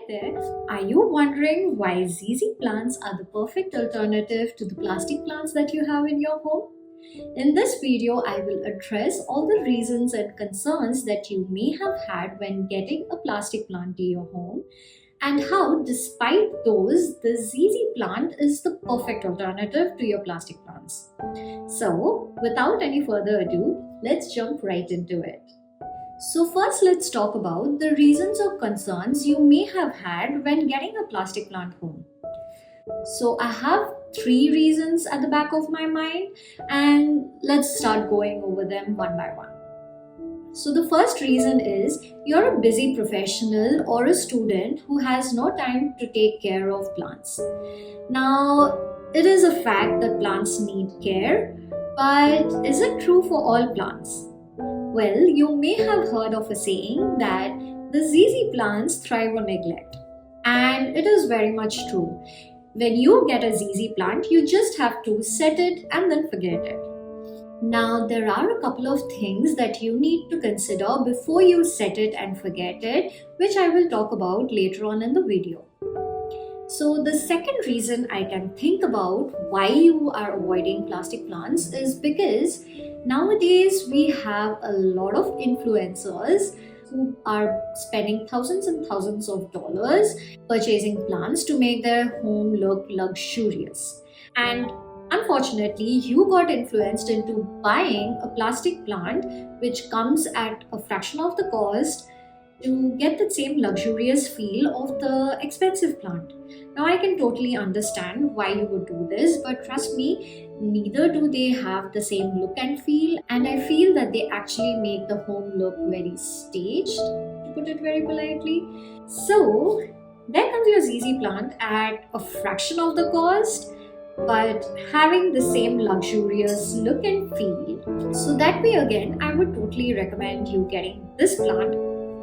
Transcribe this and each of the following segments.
there! Are you wondering why ZZ plants are the perfect alternative to the plastic plants that you have in your home? In this video, I will address all the reasons and concerns that you may have had when getting a plastic plant to your home, and how, despite those, the ZZ plant is the perfect alternative to your plastic plants. So, without any further ado, let's jump right into it. So first, let's talk about the reasons or concerns you may have had when getting a plastic plant home. So I have 3 reasons at the back of my mind, and let's start going over them one by one. So the first reason is you're a busy professional or a student who has no time to take care of plants. Now, it is a fact that plants need care, but is it true for all plants? Well, you may have heard of a saying that the ZZ plants thrive on neglect. And it is very much true. When you get a ZZ plant, you just have to set it and then forget it. Now, there are a couple of things that you need to consider before you set it and forget it, which I will talk about later on in the video. So the second reason I can think about why you are avoiding plastic plants is because nowadays we have a lot of influencers who are spending thousands and thousands of dollars purchasing plants to make their home look luxurious. And unfortunately, you got influenced into buying a plastic plant which comes at a fraction of the cost to get the same luxurious feel of the expensive plant. Now, I can totally understand why you would do this, but trust me, neither do they have the same look and feel, and I feel that they actually make the home look very staged, to put it very politely. So, there comes your ZZ plant at a fraction of the cost, but having the same luxurious look and feel. So that way again, I would totally recommend you getting this plant.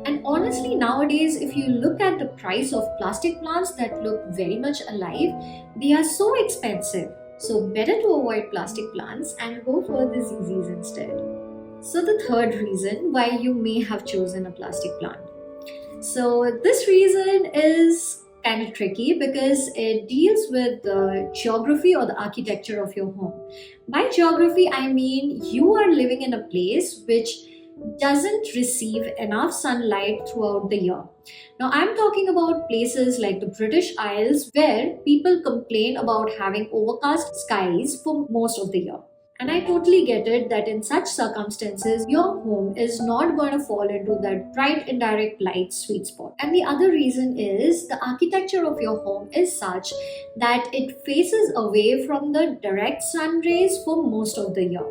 And honestly, nowadays, if you look at the price of plastic plants that look very much alive, they are so expensive. So better to avoid plastic plants and go for the ZZs instead. So the third reason why you may have chosen a plastic plant. So this reason is kind of tricky because it deals with the geography or the architecture of your home. By geography, I mean you are living in a place which doesn't receive enough sunlight throughout the year. Now, I'm talking about places like the British Isles where people complain about having overcast skies for most of the year. And I totally get it that in such circumstances, your home is not going to fall into that bright indirect light sweet spot. And the other reason is the architecture of your home is such that it faces away from the direct sun rays for most of the year.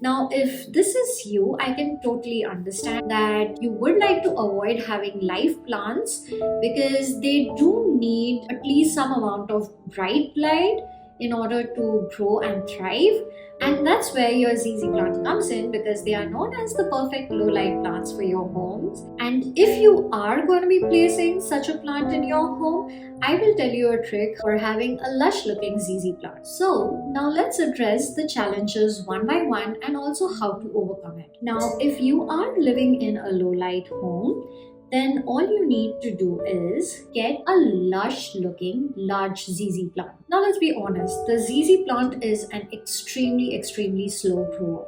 Now, if this is you, I can totally understand that you would like to avoid having live plants because they do need at least some amount of bright light in order to grow and thrive. And that's where your ZZ plant comes in because they are known as the perfect low light plants for your homes. And if you are going to be placing such a plant in your home, I will tell you a trick for having a lush looking ZZ plant. So now let's address the challenges one by one and also how to overcome it. Now, if you are living in a low light home, then all you need to do is get a lush looking large ZZ plant. Now let's be honest, the ZZ plant is an extremely slow grower.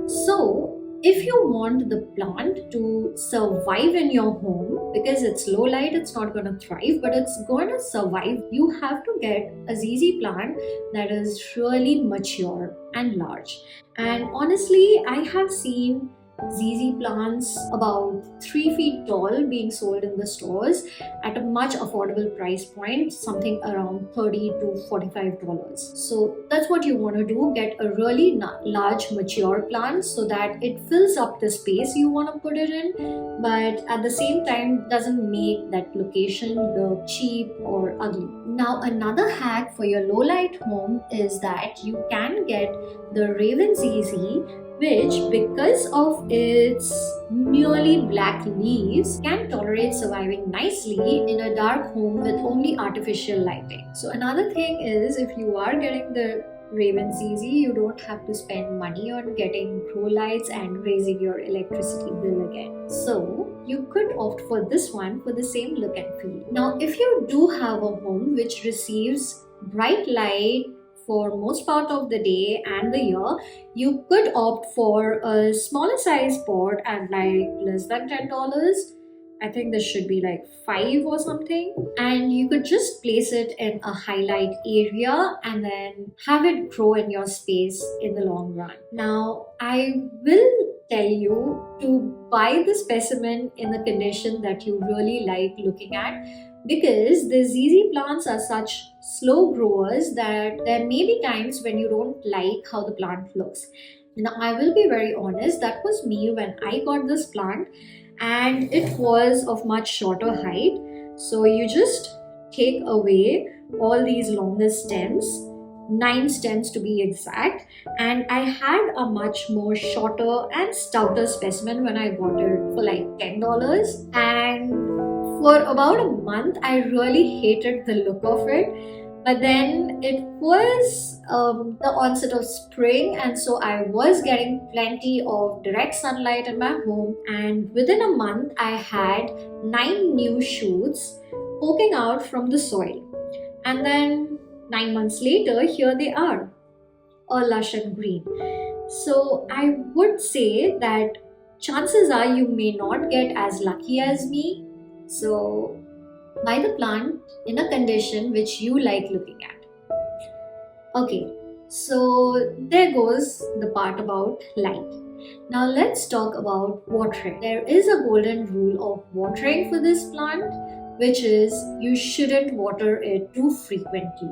So if you want the plant to survive in your home, because it's low light, it's not going to thrive, but it's going to survive, you have to get a ZZ plant that is really mature and large. And honestly, I have seen ZZ plants about 3 feet tall being sold in the stores at a much affordable price point, something around $30 to $45. So that's what you want to do, get a really large mature plant so that it fills up the space you want to put it in, but at the same time doesn't make that location look cheap or ugly. Now, another hack for your low light home is that you can get the Raven ZZ, which, because of its nearly black leaves, can tolerate surviving nicely in a dark home with only artificial lighting. So another thing is, if you are getting the Raven ZZ, you don't have to spend money on getting grow lights and raising your electricity bill again. So you could opt for this one for the same look and feel. Now, if you do have a home which receives bright light for most part of the day and the year, you could opt for a smaller size pot at like less than $10. I think this should be like 5 or something. And you could just place it in a highlight area and then have it grow in your space in the long run. Now, I will tell you to buy the specimen in a condition that you really like looking at, because the ZZ plants are such slow growers that there may be times when you don't like how the plant looks. Now, I will be very honest, that was me when I got this plant, and it was of much shorter height. So you just take away all these longer stems, 9 stems to be exact, and I had a much more shorter and stouter specimen when I got it for like $10. And for about a month I really hated the look of it, but then it was the onset of spring, and so I was getting plenty of direct sunlight in my home, and within a month I had 9 new shoots poking out from the soil. And then 9 months later, here they are, all lush and green. So I would say that chances are you may not get as lucky as me. So buy the plant in a condition which you like looking at. Okay, so there goes the part about light. Now let's talk about watering. There is a golden rule of watering for this plant, which is you shouldn't water it too frequently.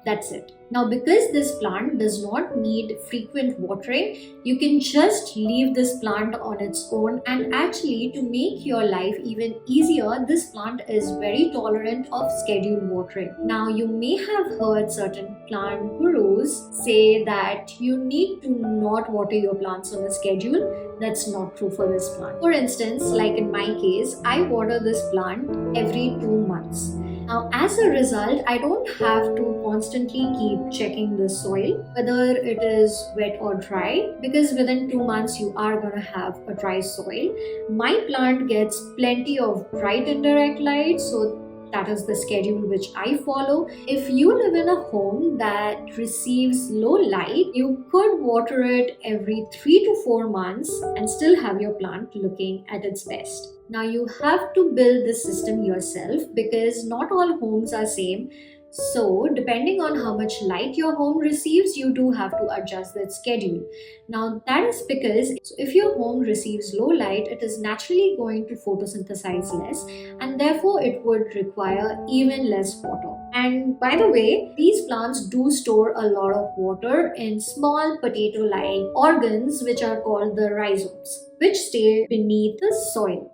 That's it. Now, because this plant does not need frequent watering, you can just leave this plant on its own, and actually, to make your life even easier, this plant is very tolerant of scheduled watering. Now, you may have heard certain plant gurus say that you need to not water your plants on a schedule. That's not true for this plant. For instance, like in my case, I water this plant every 2 months. Now, as a result, I don't have to constantly keep checking the soil, whether it is wet or dry, because within 2 months you are going to have a dry soil. My plant gets plenty of bright indirect light, so that is the schedule which I follow. If you live in a home that receives low light, you could water it every 3 to 4 months and still have your plant looking at its best. Now, you have to build this system yourself because not all homes are same. So, depending on how much light your home receives, you do have to adjust that schedule. Now, that is because if your home receives low light, it is naturally going to photosynthesize less, and therefore it would require even less water. And by the way, these plants do store a lot of water in small potato-like organs which are called the rhizomes, which stay beneath the soil.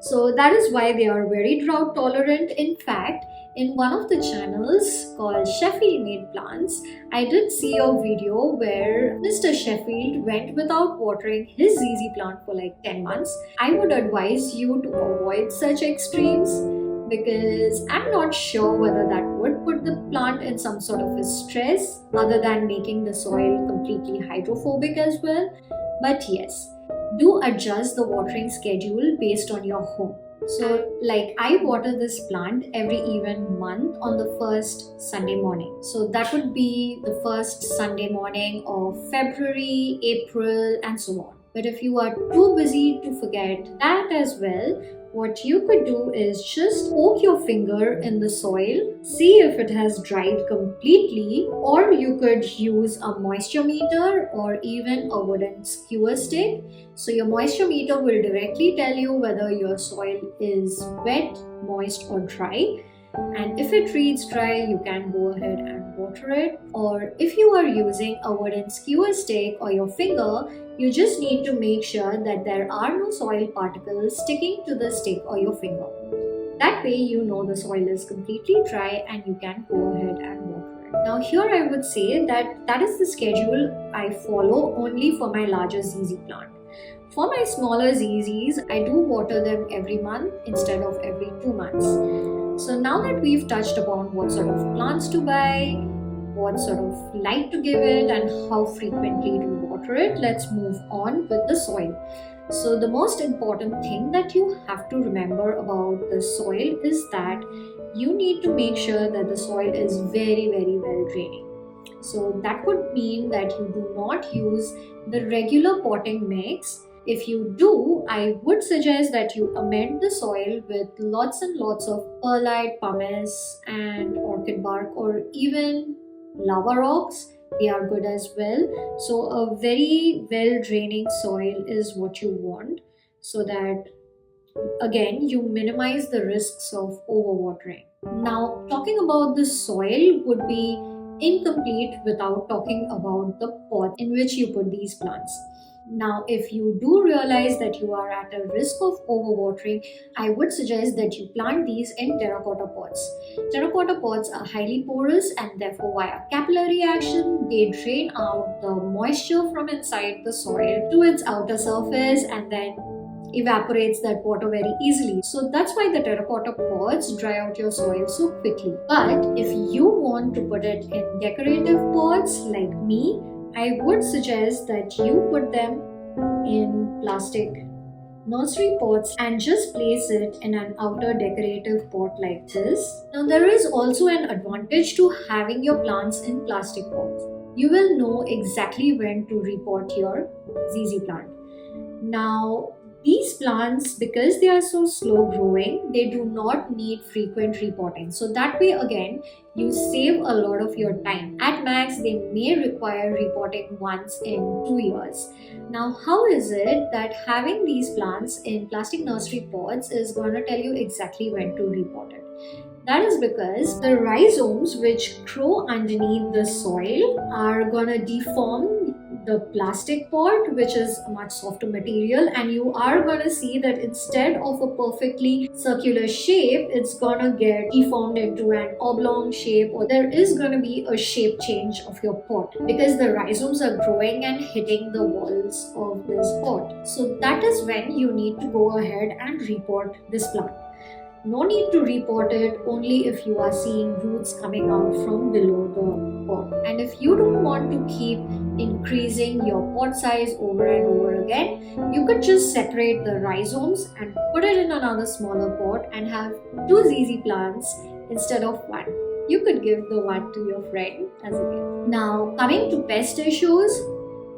So that is why they are very drought tolerant. In fact, in one of the channels called Sheffield Made Plants, I did see a video where Mr. Sheffield went without watering his ZZ plant for like 10 months. I would advise you to avoid such extremes because I'm not sure whether that would put the plant in some sort of a stress other than making the soil completely hydrophobic as well. But yes, do adjust the watering schedule based on your home. So like I water this plant every even month on the first Sunday morning. So that would be the first Sunday morning of February, April, and so on. But if you are too busy to forget that as well, what you could do is just poke your finger in the soil, see if it has dried completely, or you could use a moisture meter or even a wooden skewer stick. So your moisture meter will directly tell you whether your soil is wet, moist, or dry. And if it reads dry, you can go ahead and water it. Or if you are using a wooden skewer stick or your finger, you just need to make sure that there are no soil particles sticking to the stick or your finger. That way you know the soil is completely dry and you can go ahead and water it. Now here I would say that is the schedule I follow only for my larger ZZ plant. For my smaller ZZs, I do water them every month instead of every 2 months. So now that we've touched upon what sort of plants to buy, what sort of light to give it and how frequently to water it, let's move on with the soil. So the most important thing that you have to remember about the soil is that you need to make sure that the soil is very, very well draining. So that would mean that you do not use the regular potting mix. If you do, I would suggest that you amend the soil with lots and lots of perlite, pumice, and orchid bark, or even lava rocks. They are good as well. So a very well draining soil is what you want, so that again you minimize the risks of overwatering. Now, talking about the soil would be incomplete without talking about the pot in which you put these plants. Now, if you do realize that you are at a risk of overwatering, I would suggest that you plant these in terracotta pots. Terracotta pots are highly porous and therefore via capillary action, they drain out the moisture from inside the soil to its outer surface and then evaporates that water very easily. So that's why the terracotta pots dry out your soil so quickly. But if you want to put it in decorative pots like me, I would suggest that you put them in plastic nursery pots and just place it in an outer decorative pot like this. Now there is also an advantage to having your plants in plastic pots. You will know exactly when to repot your ZZ plant. Now these plants, because they are so slow growing, they do not need frequent repotting. So that way again, you save a lot of your time. At max, they may require repotting once in 2 years. Now, how is it that having these plants in plastic nursery pots is going to tell you exactly when to repot it? That is because the rhizomes which grow underneath the soil are going to deform the plastic pot, which is a much softer material, and you are going to see that instead of a perfectly circular shape, it's going to get deformed into an oblong shape, or there is going to be a shape change of your pot because the rhizomes are growing and hitting the walls of this pot. So that is when you need to go ahead and repot this plant. No need to repot it only if you are seeing roots coming out from below the pot. And if you don't want to keep increasing your pot size over and over again, you could just separate the rhizomes and put it in another smaller pot and have 2 ZZ plants instead of 1. You could give the one to your friend as a gift. Now, coming to pest issues.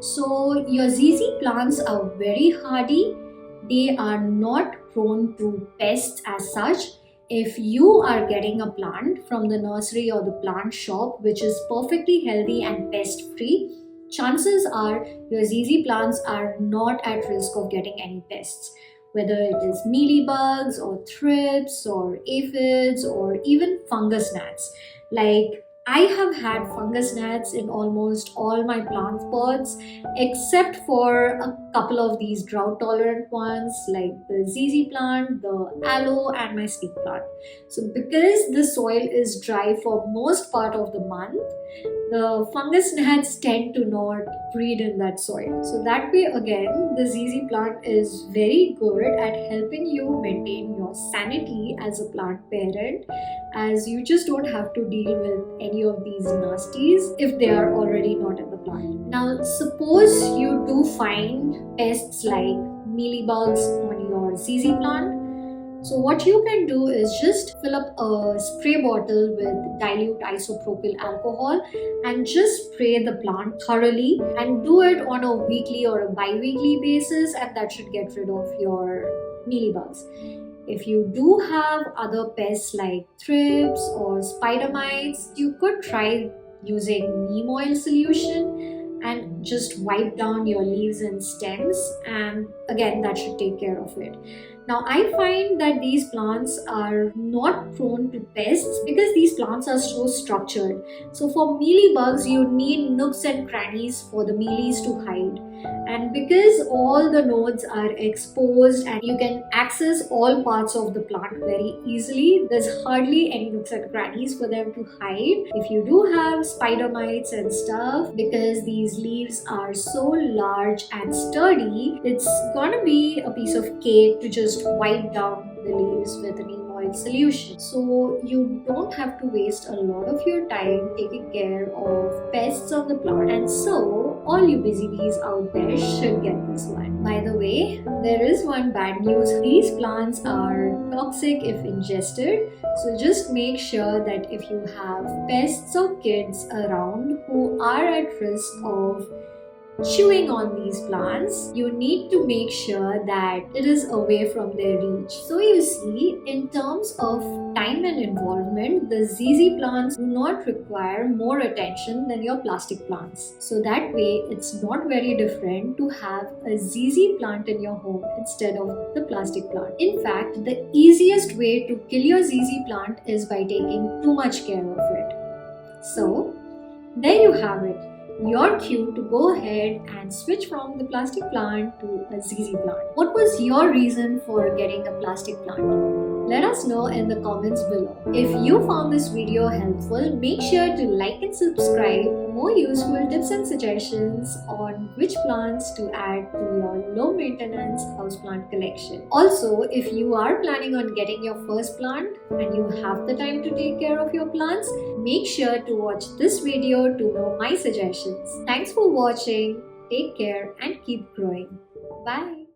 So your ZZ plants are very hardy. They are not prone to pests as such. If you are getting a plant from the nursery or the plant shop which is perfectly healthy and pest free, chances are your ZZ plants are not at risk of getting any pests. Whether it is mealybugs or thrips or aphids or even fungus gnats. Like, I have had fungus gnats in almost all my plant pots except for a couple of these drought tolerant ones like the ZZ plant, the aloe and my snake plant. So because the soil is dry for most part of the month, the fungus gnats tend to not breed in that soil. So that way again, the ZZ plant is very good at helping you maintain your sanity as a plant parent, as you just don't have to deal with any of these nasties if they are already not in the plant. Now suppose you do find pests like mealybugs on your ZZ plant. So what you can do is just fill up a spray bottle with dilute isopropyl alcohol and just spray the plant thoroughly, and do it on a weekly or a bi-weekly basis, and that should get rid of your mealybugs. If you do have other pests like thrips or spider mites, you could try using neem oil solution and just wipe down your leaves and stems, and again that should take care of it. Now I find that these plants are not prone to pests because these plants are so structured. So for mealybugs, you need nooks and crannies for the mealies to hide. And because all the nodes are exposed and you can access all parts of the plant very easily, there's hardly any nooks and crannies for them to hide. If you do have spider mites and stuff, because these leaves are so large and sturdy, it's gonna be a piece of cake to just wipe down the leaves with a neem oil right solution. So you don't have to waste a lot of your time taking care of pests on the plant. And so all you busy bees out there should get this one. By the way, there is one bad news. These plants are toxic if ingested. So just make sure that if you have pests or kids around who are at risk of chewing on these plants, you need to make sure that it is away from their reach. So you see, in terms of time and involvement, the ZZ plants do not require more attention than your plastic plants. So that way, it's not very different to have a ZZ plant in your home instead of the plastic plant. In fact, the easiest way to kill your ZZ plant is by taking too much care of it. So, there you have it. Your cue to go ahead and switch from the plastic plant to a ZZ plant. What was your reason for getting a plastic plant? Let us know in the comments below. If you found this video helpful, make sure to like and subscribe for more useful tips and suggestions on which plants to add to your low maintenance houseplant collection. Also, if you are planning on getting your first plant and you have the time to take care of your plants, make sure to watch this video to know my suggestions. Thanks for watching. Take care and keep growing. Bye.